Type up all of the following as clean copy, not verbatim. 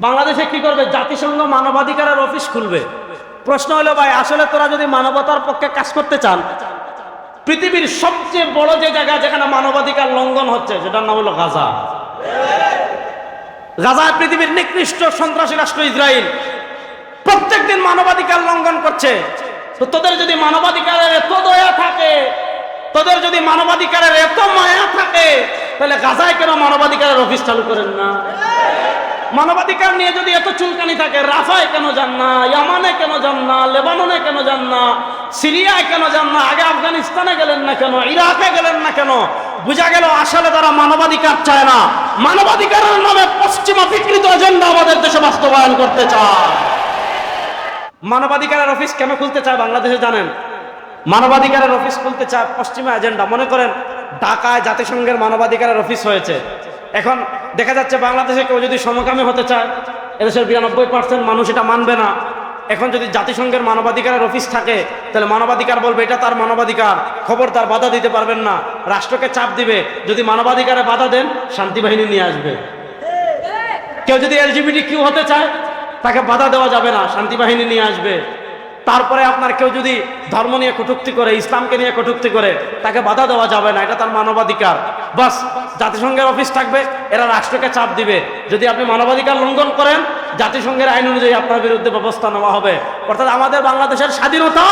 বাংলাদেশে কি করবে? জাতিসংঘ মানবাধিকারের অফিস খুলবে। প্রশ্ন হলো ভাই, আসলে তোরা যদি মানবতার পক্ষে কাজ করতে চান, পৃথিবীর সবচেয়ে বড় যে জায়গা যেখানে মানবাধিকার লঙ্ঘন হচ্ছে সেটার নাম হলো গাজা। গাজা পৃথিবীর নিকৃষ্ট সন্ত্রাসী রাষ্ট্র ইসরায়েল প্রত্যেকদিন মানবাধিকার লঙ্ঘন করছে। তো তোদের যদি মানবাধিকারের এত দয়া থাকে, তোদের যদি মানবাধিকারের এত মায়া থাকে, তাহলে গাজায় কেন মানবাধিকারের অফিস চালু করেন না? মানবাধিকার নিয়ে যদি এত চুলকানি থাকে, রাফায় কেন যান না? ইয়ামানে কেন যান না? লেবাননে কেন যান না? সিরিয়ায় কেন যান না? আগে আফগানিস্তানে গেলেন না কেন? ইরাকে গেলেন না কেন? বুঝা গেল আসলে তারা মানবাধিকার চায় না, মানবাধিকারের নামে পশ্চিমা বিকৃত এজেন্ডা আমাদের দেশে বাস্তবায়ন করতে চায়। মানবাধিকারের অফিস কেন খুলতে চায় বাংলাদেশে জানেন? মানবাধিকারের অফিস খুলতে চায় পশ্চিমা এজেন্ডা। মনে করেন ঢাকায় জাতিসংঘের মানবাধিকারের অফিস হয়েছে, এখন দেখা যাচ্ছে বাংলাদেশে কেউ যদি সমকামী হতে চায়, এদেশের 92% মানুষ এটা মানবে না। এখন যদি জাতিসংঘের মানবাধিকারের অফিস থাকে, তাহলে মানবাধিকার বলবে এটা তার মানবাধিকার, খবরদার বাধা দিতে পারবেন না। রাষ্ট্রকে চাপ দিবে, যদি মানবাধিকারে বাধা দেন শান্তি বাহিনী নিয়ে আসবে। কেউ যদি LGBT হতে চায়, তাকে বাধা দেওয়া যাবে না, শান্তি বাহিনী নিয়ে আসবে। তারপরে আপনার কেউ যদি ধর্ম নিয়ে কটূক্তি করে, ইসলামকে নিয়ে কটূক্তি করে, তাকে বাধা দেওয়া যাবে না, এটা তার মানবাধিকার। বাস, জাতিসংঘের অফিস থাকবে, এরা রাষ্ট্রকে চাপ দিবে, যদি আপনি মানবাধিকার লঙ্ঘন করেন জাতিসংঘের আইন অনুযায়ী আপনার বিরুদ্ধে ব্যবস্থা নেওয়া হবে। অর্থাৎ আমাদের বাংলাদেশের স্বাধীনতা,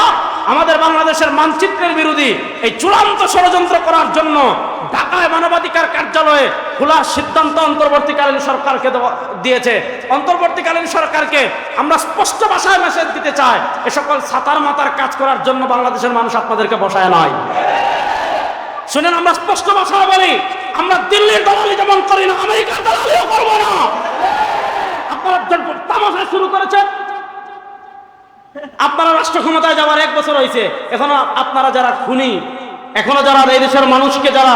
আমাদের বাংলাদেশের মানচিত্রের বিরোধী এই চূড়ান্ত ষড়যন্ত্র করার জন্য ঢাকায় মানবাধিকার কার্যালয়ে খোলার সিদ্ধান্ত অন্তর্বর্তীকালীন সরকারকে দিয়েছে। অন্তর্বর্তীকালীন সরকারকে আমরা স্পষ্ট ভাষায় মেসেজ দিতে চাই, এ সকল ছাতার মাতার কাজ করার জন্য বাংলাদেশের মানুষ আপনাদেরকে বসায় নয়। শুনেন, আমরা স্পষ্ট ভাষায় বলি, আমরা দিল্লির দালালি যেমন করি না, আমেরিকার দালালিও করবো না। আপনারা তামাশা শুরু করেছেন, আপনারা রাষ্ট্র ক্ষমতায় যাওয়ার 1 বছর হয়েছে, এখনো আপনারা যারা খুনি, এখনো যারা এই দেশের মানুষকে যারা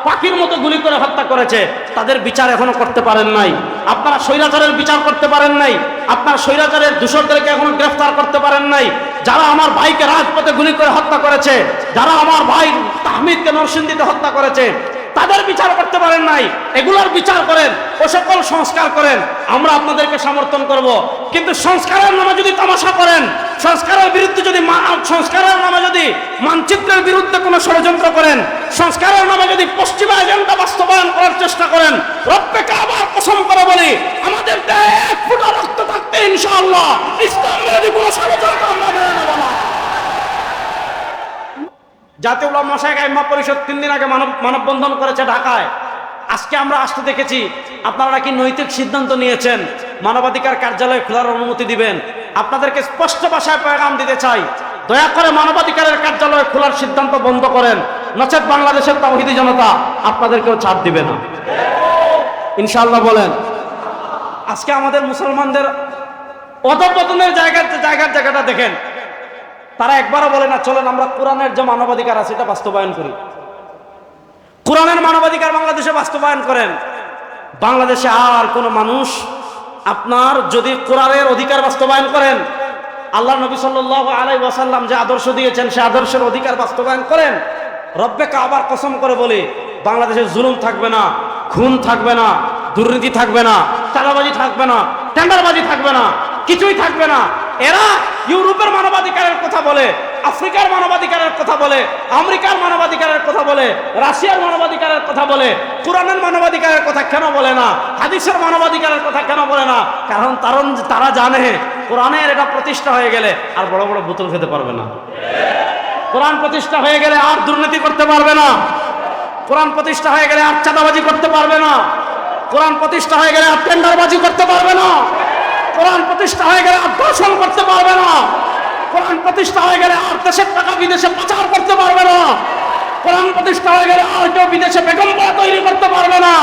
পাখির মতো গুলি করে হত্যা করেছে, তাদের বিচার এখনো করতে পারেন নাই। আপনারা স্বৈরাচারের বিচার করতে পারেন নাই, আপনার স্বৈরাচারের দূষরদেরকে এখনো গ্রেফতার করতে পারেন নাই। যারা আমার ভাইকে রাজপথে গুলি করে হত্যা করেছে, যারা আমার ভাই তাহমিদকে নরসিংদীতে হত্যা করেছে, তাদের বিচার করতে পারেন নাই। এগুলোর বিচার করেন, ও সকল সংস্কার করেন, আমরা আপনাদেরকে সমর্থন করব। কিন্তু সংস্কারের নামে যদি তামাশা করেন, সংস্কারের বিরুদ্ধে যদি সংস্কারের নামে যদি মানচিত্রের বিরুদ্ধে কোনো ষড়যন্ত্র করেন, সংস্কারের নামে যদি পশ্চিমা এজেন্ডা বাস্তবায়ন করার চেষ্টা করেন, রব্বে কাবার কসম করে বলি, আমাদের দেহে 1 ফোঁটা রক্ত থাকতে ইনশাআল্লাহ ইসলাম বিরোধী কোনো ষড়যন্ত্র আমরা মেনে নেব না। জাতীয় উলামা মাশায়েখ আইম্মা পরিষদ 3 দিন আগে মানববন্ধন করেছে ঢাকায়। আজকে আমরা আসতে দেখেছি, আপনারা কি নৈতিক সিদ্ধান্ত নিয়েছেন মানবাধিকার কার্যালয় খোলার অনুমতি দিবেন? আপনাদেরকে স্পষ্ট ভাষায় পয়গাম দিতে চাই, দয়া করে মানবাধিকারের কার্যালয় খোলার সিদ্ধান্ত বন্ধ করেন, নচেত বাংলাদেশের তাওহীদি জনতা আপনাদেরকেও ছাড় দিবে না। ইনশাআল্লাহ বলেন। আজকে আমাদের মুসলমানদের অধঃপতনের জায়গাটা দেখেন, তারা একবারও বলে না চলেন আমরা কোরআনের যে মানবাধিকার আছে এটা বাস্তবায়ন করি। কোরআনের মানবাধিকার বাংলাদেশে বাস্তবায়ন করেন। বাংলাদেশে আর কোন মানুষ আপনার যদি কোরআনের অধিকার বাস্তবায়ন করেন, আল্লাহ নবী সাল্লাল্লাহু আলাইহি ওয়াসাল্লাম যে আদর্শ দিয়েছেন সে আদর্শের অধিকার বাস্তবায়ন করেন, রব্বে কাবার কসম করে বলি, বাংলাদেশে জুলুম থাকবে না, খুন থাকবে না, দুর্নীতি থাকবে না, চাঁদাবাজি থাকবে না, টেন্ডারবাজি থাকবে না, কিছুই থাকবে না। এরা ইউরোপের মানবাধিকারের কথা বলে, আফ্রিকার মানবাধিকারের কথা বলে, আমেরিকার মানবাধিকারের কথা বলে, রাশিয়ার মানবাধিকারের কথা বলে, কোরআনের মানবাধিকারের কথা কেন বলে না? হাদিসের মানবাধিকারের কথা কেন বলে না? কারণ তারা জানে কোরআনের এটা প্রতিষ্ঠা হয়ে গেলে আর বড় বড় বোতল খেতে পারবে না। কোরআন প্রতিষ্ঠা হয়ে গেলে আর দুর্নীতি করতে পারবে না। কোরআন প্রতিষ্ঠা হয়ে গেলে আর চাঁদাবাজি করতে পারবে না। কোরআন প্রতিষ্ঠা হয়ে গেলে আর টেন্ডারবাজি করতে পারবে না। কোরআন প্রতিষ্ঠা হয়ে গেলে আর দর্শন করতে পারবে না। কোরআন প্রতিষ্ঠা হয়ে গেলে আর দেশের টাকা বিদেশে পাচার করতে পারবে না। কোরআন প্রতিষ্ঠা হয়ে গেলে আর কেউ বিদেশে বেগমপাড়া তৈরি করতে পারবে না।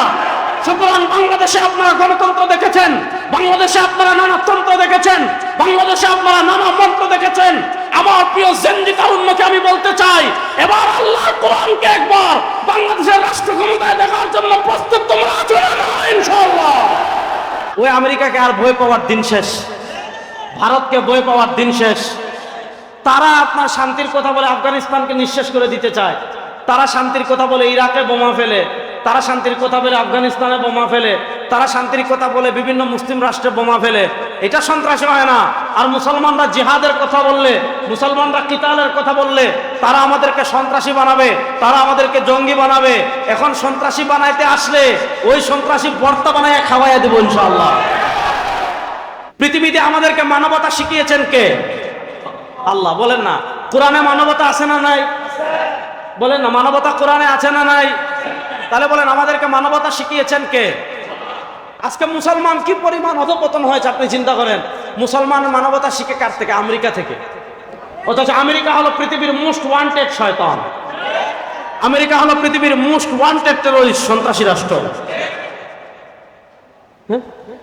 সুতরাং বাংলাদেশে আপনারা গণতন্ত্র দেখেছেন, বাংলাদেশে আপনারা নানাতন্ত্র দেখেছেন, বাংলাদেশে আপনারা নানা মন্ত্র দেখেছেন। আমার প্রিয় জেনজি তারুণ্যকে আমি বলতে চাই, এবার আল্লাহর কোরআনকে একবার বাংলাদেশের রাষ্ট্র ক্ষমতায় দেখার জন্য প্রস্তুত তোমরা আছো না? ইনশাআল্লাহ। ওই আমেরিকাকে আর ভয় পাওয়ার দিন শেষ, ভারতকে ভয় পাওয়ার দিন শেষ। তারা আপনার শান্তির কথা বলে আফগানিস্তানকে নিঃশেষ করে দিতে চায়, তারা শান্তির কথা বলে ইরাকে বোমা ফেলে, তারা শান্তির কথা বলে আফগানিস্তানে বোমা ফেলে, তারা শান্তির কথা বলে বিভিন্ন মুসলিম রাষ্ট্রে বোমা ফেলে, এটা সন্ত্রাসী হয় না? আর মুসলমানরা জিহাদের কথা বললে, মুসলমানরা কিতালের কথা বললে তারা আমাদেরকে সন্ত্রাসী বানাবে, তারা আমাদেরকে জঙ্গি বানাবে। এখন সন্ত্রাসী বানাইতে আসলে ওই সন্ত্রাসী ভর্তা বানায় খাওয়াইয়া দেব ইনশাআল্লাহ। পৃথিবীতে আমাদেরকে মানবতা শিখিয়েছেন কে? আল্লাহ। বলেন না কোরআনে মানবতা আছে না নাই? বলেন না মানবতা কোরআনে আছে না নাই? তাহলে বলেন আমাদেরকে মানবতা শিখিয়েছেন কে? আজকে মুসলমান কি পরিমাণ অধঃপতন হয়েছে আপনি চিন্তা করেন। মুসলমান মানবতা শিখে কার থেকে? আমেরিকা থেকে। অথচ আমেরিকা হলো পৃথিবীর মোস্ট ওয়ান্টেড শয়তান, আমেরিকা হলো পৃথিবীর মোস্ট ওয়ান্টেড টেররিস্ট, সন্ত্রাসী রাষ্ট্র।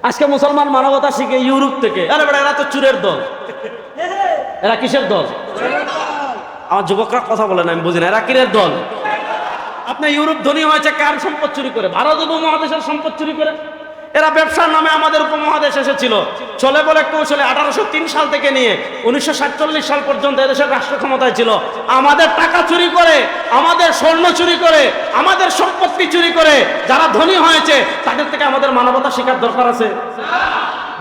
আজকে মুসলমান মানবতা শিখে ইউরোপ থেকে। আরে বেটা এরা তো চুরের দল, এরা কিসের দল? আমার যুবকরা কথা বলে না, আমি বুঝি না, এরা কিসের দল? আপনি ইউরোপ ধনী হয়েছে কার সম্পদ চুরি করে? ভারত উপমহাদেশের সম্পদ চুরি করে। এরা ব্যবসার নামে আমাদের উপমহাদেশ এসেছিল, চলে বলে কৌশলে 1803 সাল থেকে নিয়ে 1947 সাল পর্যন্ত এদেশের রাষ্ট্র ক্ষমতায় ছিল। আমাদের টাকা চুরি করে, আমাদের স্বর্ণ চুরি করে, আমাদের সম্পত্তি চুরি করে যারা ধনী হয়েছে তাদের থেকে আমাদের মানবতা শেখার দরকার আছে।